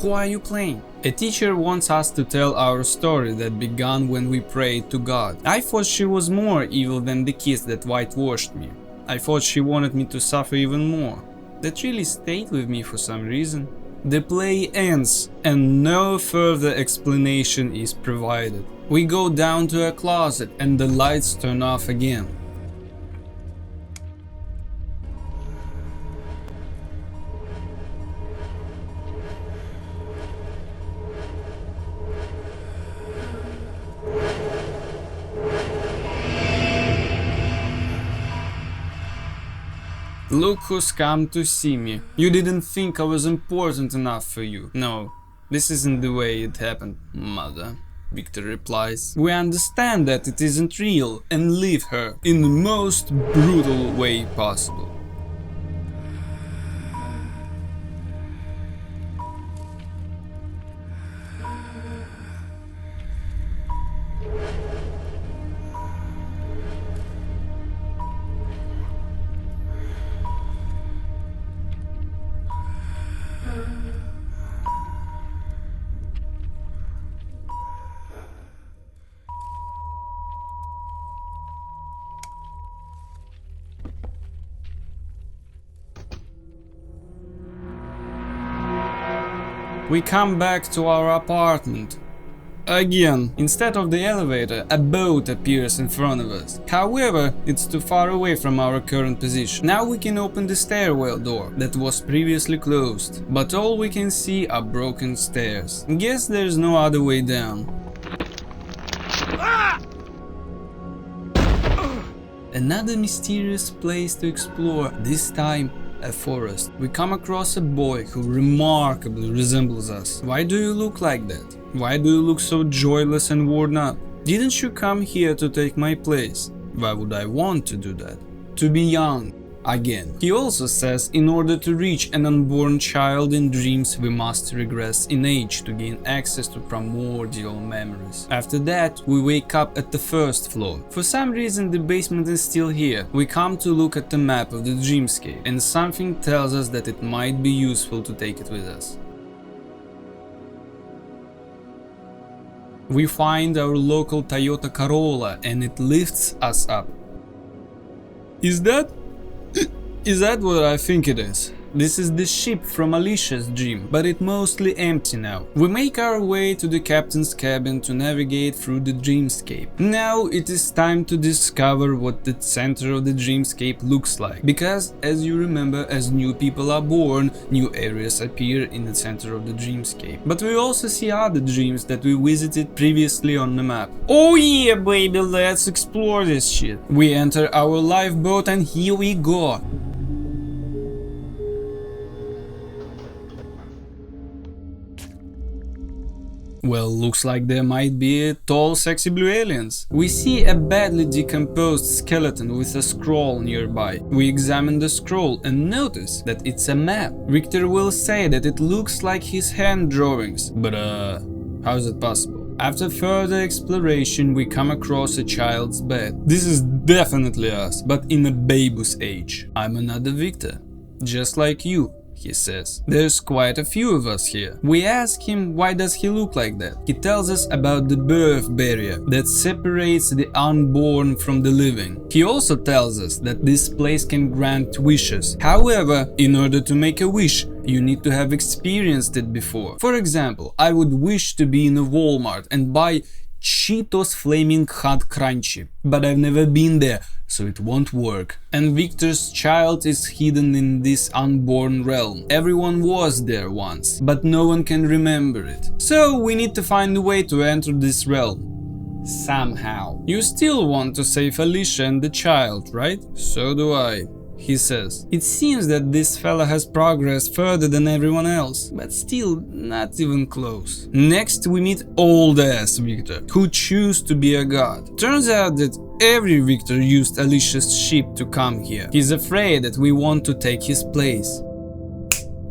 Who are you playing? A teacher wants us to tell our story that began when we prayed to God. I thought she was more evil than the kids that whitewashed me. I thought she wanted me to suffer even more. That really stayed with me for some reason. The play ends and no further explanation is provided. We go down to a closet and the lights turn off again. Look who's come to see me. You didn't think I was important enough for you. No, this isn't the way it happened, mother. Victor replies. We understand that it isn't real and leave her in the most brutal way possible. We come back to our apartment. Again, instead of the elevator, a boat appears in front of us. However, it's too far away from our current position. Now we can open the stairwell door that was previously closed, but all we can see are broken stairs. Guess there's no other way down. Another mysterious place to explore, this time a forest. We come across a boy who remarkably resembles us. Why do you look like that? Why do you look so joyless and worn out? Didn't you come here to take my place? Why would I want to do that? To be young. Again. He also says in order to reach an unborn child in dreams we must regress in age to gain access to primordial memories. After that we wake up at the first floor. For some reason the basement is still here. We come to look at the map of the dreamscape and something tells us that it might be useful to take it with us. We find our local Toyota Corolla and it lifts us up. Is that what I think it is? This is the ship from Alicia's dream, but it's mostly empty now. We make our way to the captain's cabin to navigate through the dreamscape. Now it is time to discover what the center of the dreamscape looks like. Because, as you remember, as new people are born, new areas appear in the center of the dreamscape. But we also see other dreams that we visited previously on the map. Oh yeah, baby, let's explore this shit. We enter our lifeboat and here we go. Well, looks like there might be tall, sexy blue aliens. We see a badly decomposed skeleton with a scroll nearby. We examine the scroll and notice that it's a map. Victor will say that it looks like his hand drawings, but how is it possible? After further exploration, we come across a child's bed. This is definitely us, but in a baby's age. I'm another Victor, just like you. He says. There's quite a few of us here. We ask him why does he look like that. He tells us about the birth barrier that separates the unborn from the living. He also tells us that this place can grant wishes. However, in order to make a wish, you need to have experienced it before. For example, I would wish to be in a Walmart and buy Cheetos Flaming Hot Crunchy, but I've never been there, so it won't work. And Victor's child is hidden in this unborn realm. Everyone was there once, but no one can remember it. So we need to find a way to enter this realm. Somehow. You still want to save Alicia and the child, right? So do I. He says. It seems that this fella has progressed further than everyone else, but still not even close. Next we meet old ass Victor, who chose to be a god. Turns out that every Victor used Alicia's ship to come here. He's afraid that we want to take his place.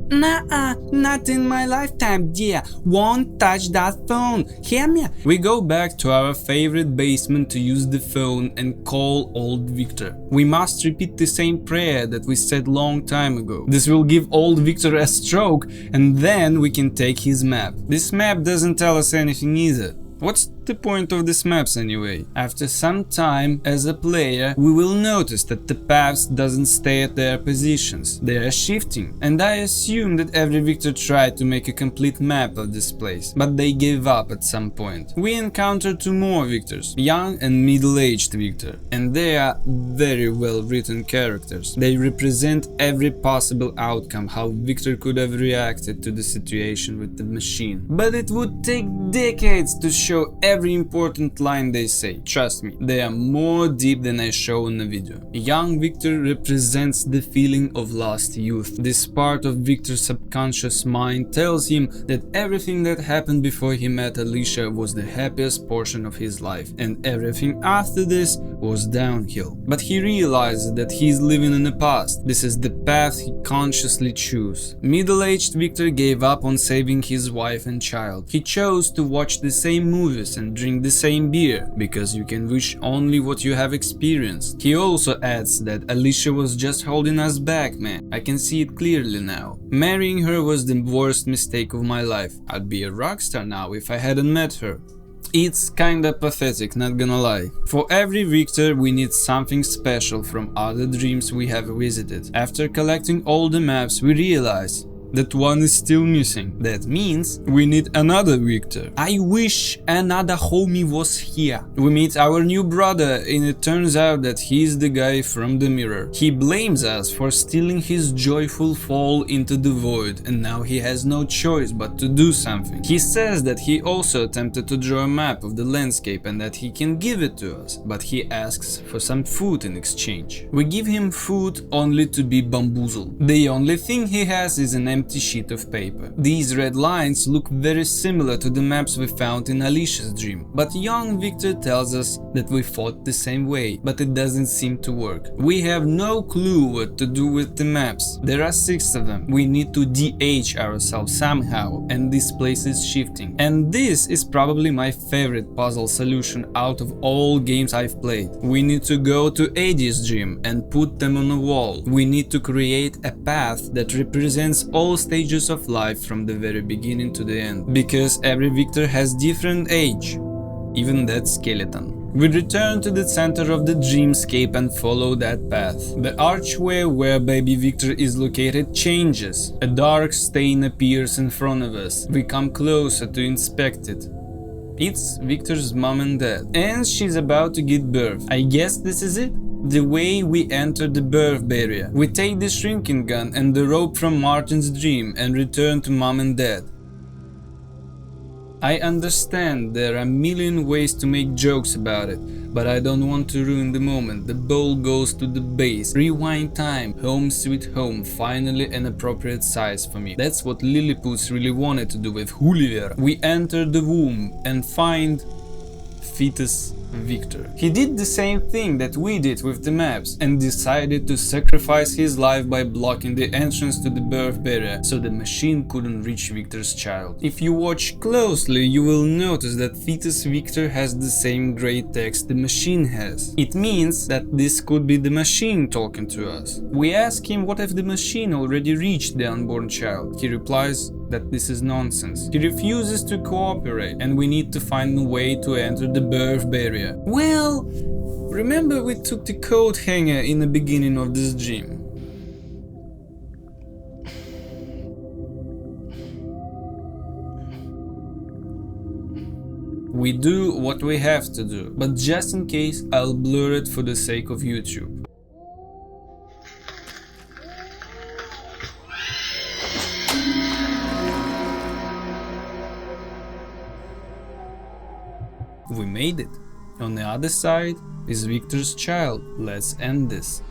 Nah, not in my lifetime, dear. Won't touch that phone. Hear me? We go back to our favorite basement to use the phone and call old Victor. We must repeat the same prayer that we said long time ago. This will give old Victor a stroke and then we can take his map. This map doesn't tell us anything either. What's the point of these maps anyway? After some time as a player, we will notice that the paths doesn't stay at their positions. They are shifting. And I assume that every Victor tried to make a complete map of this place, but they gave up at some point. We encounter two more Victors, young and middle-aged Victor, and they are very well written characters. They represent every possible outcome, how Victor could have reacted to the situation with the machine. But it would take decades to show every important line they say. Trust me, they are more deep than I show in the video. Young Victor represents the feeling of lost youth. This part of Victor's subconscious mind tells him that everything that happened before he met Alicia was the happiest portion of his life, and everything after this was downhill. But he realizes that he is living in the past. This is the path he consciously chose. Middle-aged Victor gave up on saving his wife and child. He chose to watch the same movies and drink the same beer, because you can wish only what you have experienced. He also adds that Alicia was just holding us back, man. I can see it clearly now. Marrying her was the worst mistake of my life. I'd be a rock star now if I hadn't met her. It's kinda pathetic, not gonna lie. For every Victor, we need something special from other dreams we have visited. After collecting all the maps, we realize that one is still missing. That means we need another Victor.
I wish another homie was here.
We meet our new brother and it turns out that he's the guy from the mirror. He blames us for stealing his joyful fall into the void and now he has no choice but to do something. He says that he also attempted to draw a map of the landscape and that he can give it to us, but he asks for some food in exchange. We give him food only to be bamboozled. The only thing he has is an empty sheet of paper. These red lines look very similar to the maps we found in Alicia's dream, but young Victor tells us that we fought the same way, but it doesn't seem to work. We have no clue what to do with the maps. There are 6 of them. We need to de-age ourselves somehow, and this place is shifting. And this is probably my favorite puzzle solution out of all games I've played. We need to go to Eddie's dream and put them on a wall. We need to create a path that represents all stages of life from the very beginning to the end, because every Victor has different age, even that skeleton. We return to the center of the dreamscape and follow that path. The archway where baby Victor is located changes. A dark stain appears in front of us. We come closer to inspect it. It's Victor's mom and dad, and she's about to give birth. I guess this is it? The way we enter the birth barrier. We take the shrinking gun and the rope from Morton's dream and return to mom and dad. I understand there are a million ways to make jokes about it, but I don't want to ruin the moment. The ball goes to the base. Rewind time. Home sweet home. Finally an appropriate size for me. That's what Lilliputians really wanted to do with Gulliver. We enter the womb and find fetus Victor. He did the same thing that we did with the maps and decided to sacrifice his life by blocking the entrance to the birth barrier so the machine couldn't reach Victor's child. If you watch closely, you will notice that fetus Victor has the same gray text the machine has. It means that this could be the machine talking to us. We ask him what if the machine already reached the unborn child. He replies that this is nonsense. He refuses to cooperate and we need to find a way to enter the birth barrier. Well, remember we took the coat hanger in the beginning of this dream. We do what we have to do, but just in case I'll blur it for the sake of YouTube. We made it. On the other side is Victor's child. Let's end this.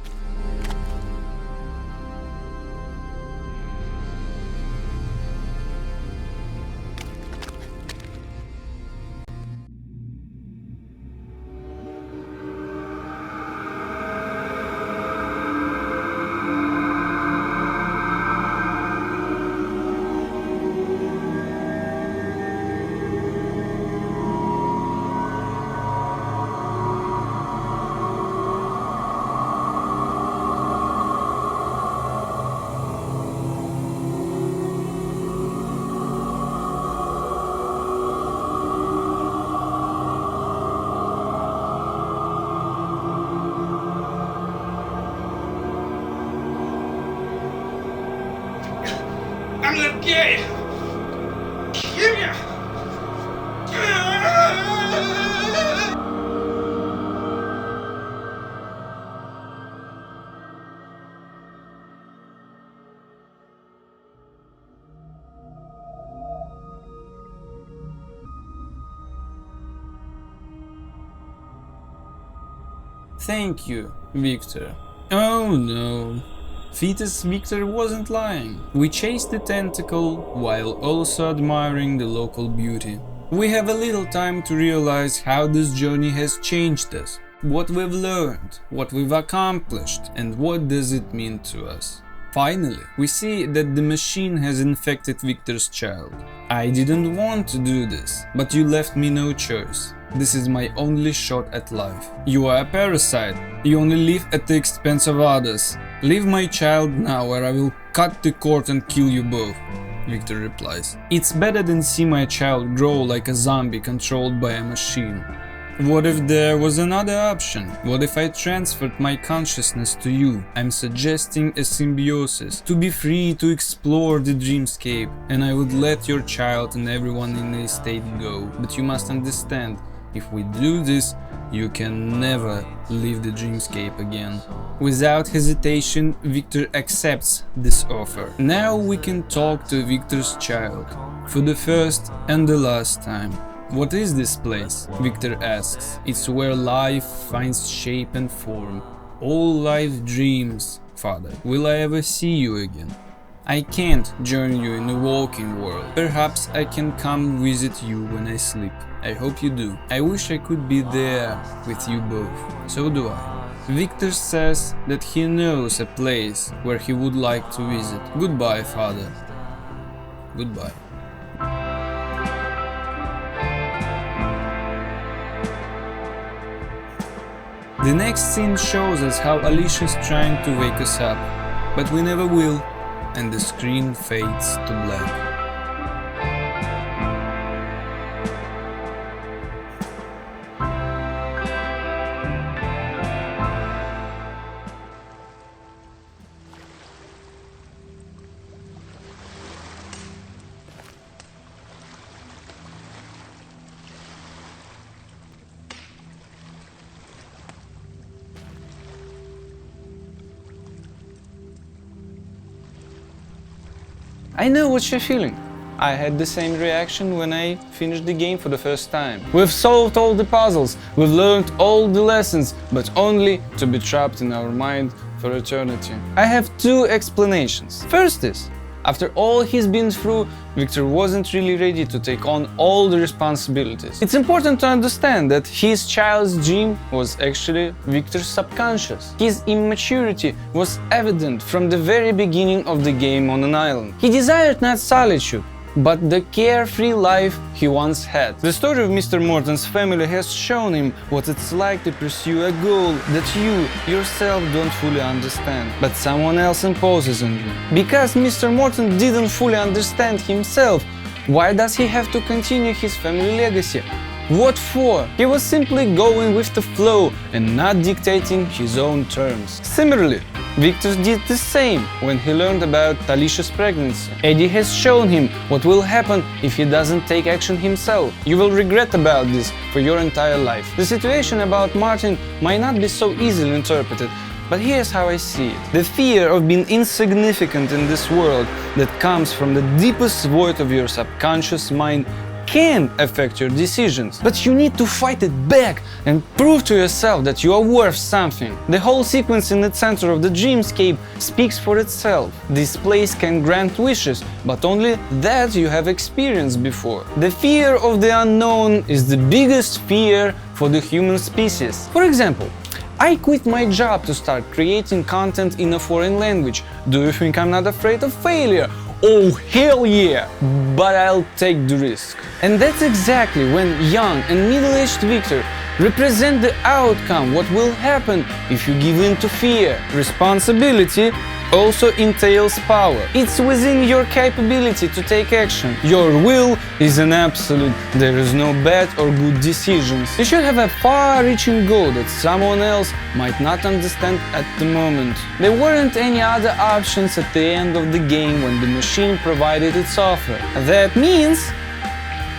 I'm not gay! Kill ya!
Thank you, Victor. Oh no. Fetus Victor wasn't lying. We chased the tentacle while also admiring the local beauty. We have a little time to realize how this journey has changed us, what we've learned, what we've accomplished, and what does it mean to us. Finally, we see that the machine has infected Victor's child. I didn't want to do this, but you left me no choice. This is my only shot at life. You are a parasite. You only live at the expense of others. Leave my child now or I will cut the cord and kill you both, Victor replies. It's better than see my child grow like a zombie controlled by a machine. What if there was another option? What if I transferred my consciousness to you? I'm suggesting a symbiosis, to be free to explore the dreamscape, and I would let your child and everyone in the estate go. But you must understand, if we do this, you can never leave the dreamscape again. Without hesitation, Victor accepts this offer. Now we can talk to Victor's child, for the first and the last time. What is this place? Victor asks. It's where life finds shape and form. All life dreams, Father. Will I ever see you again? I can't join you in the walking world. Perhaps I can come visit you when I sleep. I hope you do. I wish I could be there with you both. So do I. Victor says that he knows a place where he would like to visit. Goodbye, Father. Goodbye. The next scene shows us how Alicia is trying to wake us up, but we never will, and the screen fades to black. I know what you're feeling. I had the same reaction when I finished the game for the first time. We've solved all the puzzles, we've learned all the lessons, but only to be trapped in our mind for eternity. I have two explanations. First is, after all he's been through, Victor wasn't really ready to take on all the responsibilities. It's important to understand that his child's dream was actually Victor's subconscious. His immaturity was evident from the very beginning of the game on an island. He desired not solitude, but the carefree life he once had. The story of Mr. Morton's family has shown him what it's like to pursue a goal that you yourself don't fully understand, but someone else imposes on you. Because Mr. Morton didn't fully understand himself, why does he have to continue his family legacy? What for? He was simply going with the flow and not dictating his own terms. Similarly, Victor did the same when he learned about Alicia's pregnancy. Eddie has shown him what will happen if he doesn't take action himself. You will regret about this for your entire life. The situation about Martin might not be so easily interpreted, but here's how I see it. The fear of being insignificant in this world that comes from the deepest void of your subconscious mind can affect your decisions, but you need to fight it back and prove to yourself that you are worth something. The whole sequence in the center of the dreamscape speaks for itself. This place can grant wishes, but only that you have experienced before. The fear of the unknown is the biggest fear for the human species. For example, I quit my job to start creating content in a foreign language. Do you think I'm not afraid of failure? Oh, hell yeah! But I'll take the risk. And that's exactly when young and middle-aged Victor represent the outcome, what will happen if you give in to fear. Responsibility also entails power. It's within your capability to take action. Your will is an absolute. There is no bad or good decisions. You should have a far-reaching goal that someone else might not understand at the moment. There weren't any other options at the end of the game when the machine provided its offer. That means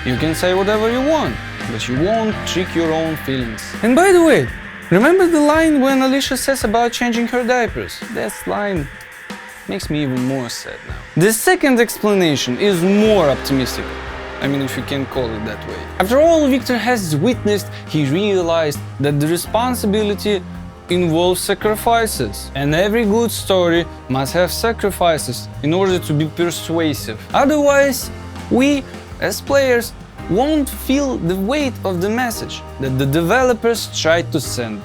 you can say whatever you want, but you won't trick your own feelings. And by the way, remember the line when Alicia says about changing her diapers? That line makes me even more sad now. The second explanation is more optimistic. I mean, if you can call it that way. After all Victor has witnessed, he realized that the responsibility involves sacrifices. And every good story must have sacrifices in order to be persuasive. Otherwise, we, as players, won't feel the weight of the message that the developers tried to send.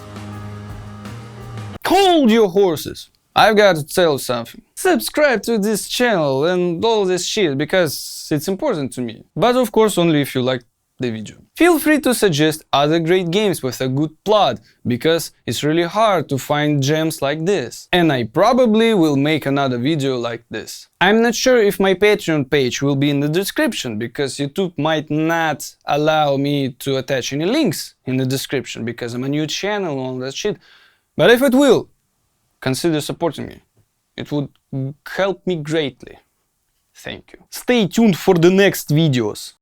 Hold your horses! I've got to tell you something. Subscribe to this channel and all this shit because it's important to me. But of course only if you like the video. Feel free to suggest other great games with a good plot, because it's really hard to find gems like this. And I probably will make another video like this. I'm not sure if my Patreon page will be in the description, because YouTube might not allow me to attach any links in the description, because I'm a new channel and all that shit. But if it will, consider supporting me. It would help me greatly. Thank you. Stay tuned for the next videos.